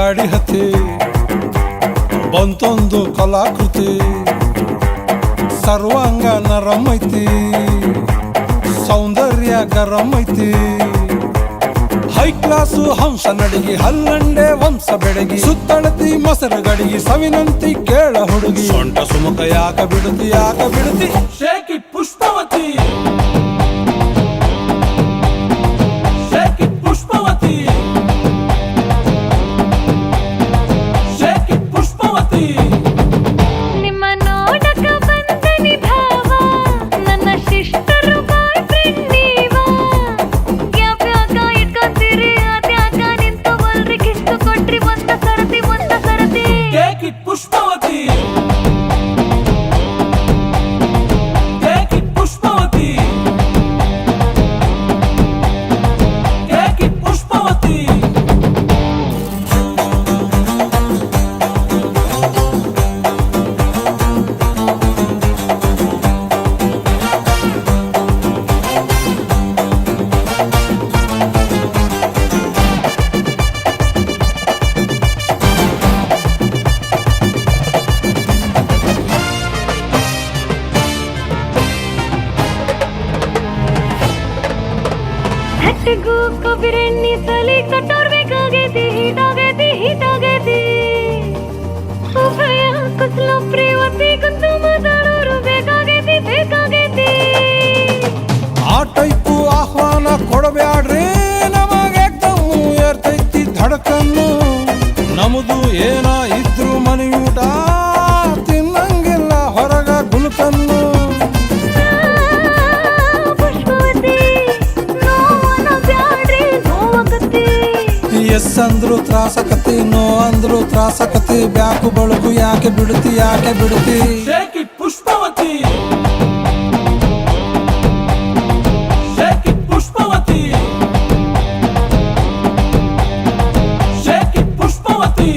ಗಾಡಿ ಹತ್ತಿ ಬಂತೊಂದು ಕಲಾಕೃತಿ ಸರ್ವಾಂಗ ನರಂ ಐತಿ ಸೌಂದರ್ಯ ಗರಂ ಐತಿ ಹೈ ಕ್ಲಾಸು ಹಂಸ ನಡಿಗಿ ಹಲ್ಲಂಡೆ ವಂಶ ಬೆಡಗಿ ಸುತ್ತಳತಿ ಮೊಸರು ಗಡಿಗಿ ಸವಿನಂತಿ ಕೇಳ ಹುಡುಗಿ ಸೊಂಟ ಸುಮುಖ ಯಾಕ ಬಿಡುತ್ತಿ shake it Pushpavati shake it Pushpavati shake it Pushpavati ನಿಮ್ಮ ನೋಡಕ ಬಂದನಿ ಭಾವ ನನ್ನ ಸಿಸ್ಟರ್ ಬಾಯ್ ಫ್ರೆಂಡ್ ನೀವಾ ಯಾವ್ಯಾಕ ಇಟ್ಕೊತೀರಿ ಅದ್ಯಾಕ ನಿಂತವಲ್ರಿ ಕಿಸ್ತು ಕೊಟ್ರಿ ಒಂದ ಸರತಿ shake it Pushpavati shake it Pushpavati shake it Pushpavati ಹಟ್ಟಿಗೂ ಕೊಬ್ಬಿರೆಣ್ಣಿ ಸಲಿ ಕಟ್ಟೋರ್ಬೇಕಾಗೈತಿ ಹೀಟಾಗೈತಿ ಉಭಯ ಕುಸಲ ಪ್ರೇವತಿ ಕುಂತು ಮಾತಾಡೋರು ಬೇಕಾಗೈತಿ ಆ ಟೈಪು ಆಹ್ವಾನ ಕೊಡಬ್ಯಾಡ್ರಿ ನಮಗೆ ತಮ್ಮು ಏರ್ತೈತಿ ಧಡಕನ್ನು ನಮ್ದು ಏನ ಇದ್ರು ಮನೆಯೂಟ ತಿನ್ನಂಗಿಲ್ಲ ಹೊರಗ ಗುಲ್ಕನ್ನು ಎಸ್ ಅಂದ್ರು ತ್ರಾಸಕತಿ ನೋ ಅಂದ್ರು ತ್ರಾಸಕತಿ ಬ್ಯಾಕು ಬಳಗು ಯಾಕೆ ಬಿಡುತ್ತಿ shake it Pushpavati shake it Pushpavati shake it Pushpavati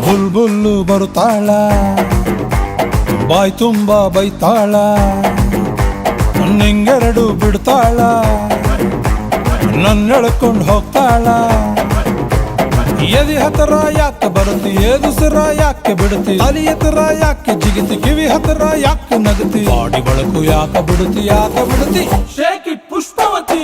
ಬುಲ್ಬುಲ್ಲು ಬರುತ್ತಾಳ ಬಾಯ್ ತುಂಬ ಬೈತಾಳ ನಿಂಗೆರಡು ಬಿಡ್ತಾಳ ನನ್ನೆಳ್ಕೊಂಡು ಹೋಗ್ತಾಳ ಎದಿ ಹತ್ರ ಯಾಕೆ ಬರುತ್ತಿ ಏದುಸಿರ ಯಾಕೆ ಬಿಡುತ್ತಿ ಅಲಿ ಎತ್ತರ ಯಾಕೆ ಜಿಗಿತಿ ಕಿವಿ ಹತ್ರ ಯಾಕೆ ನಗತಿ ಬಾಡಿ ಬಳಕು ಯಾಕೆ ಬಿಡುತ್ತಿ ಶೇಕ್ ಇಟ್ ಪುಷ್ಪವತಿ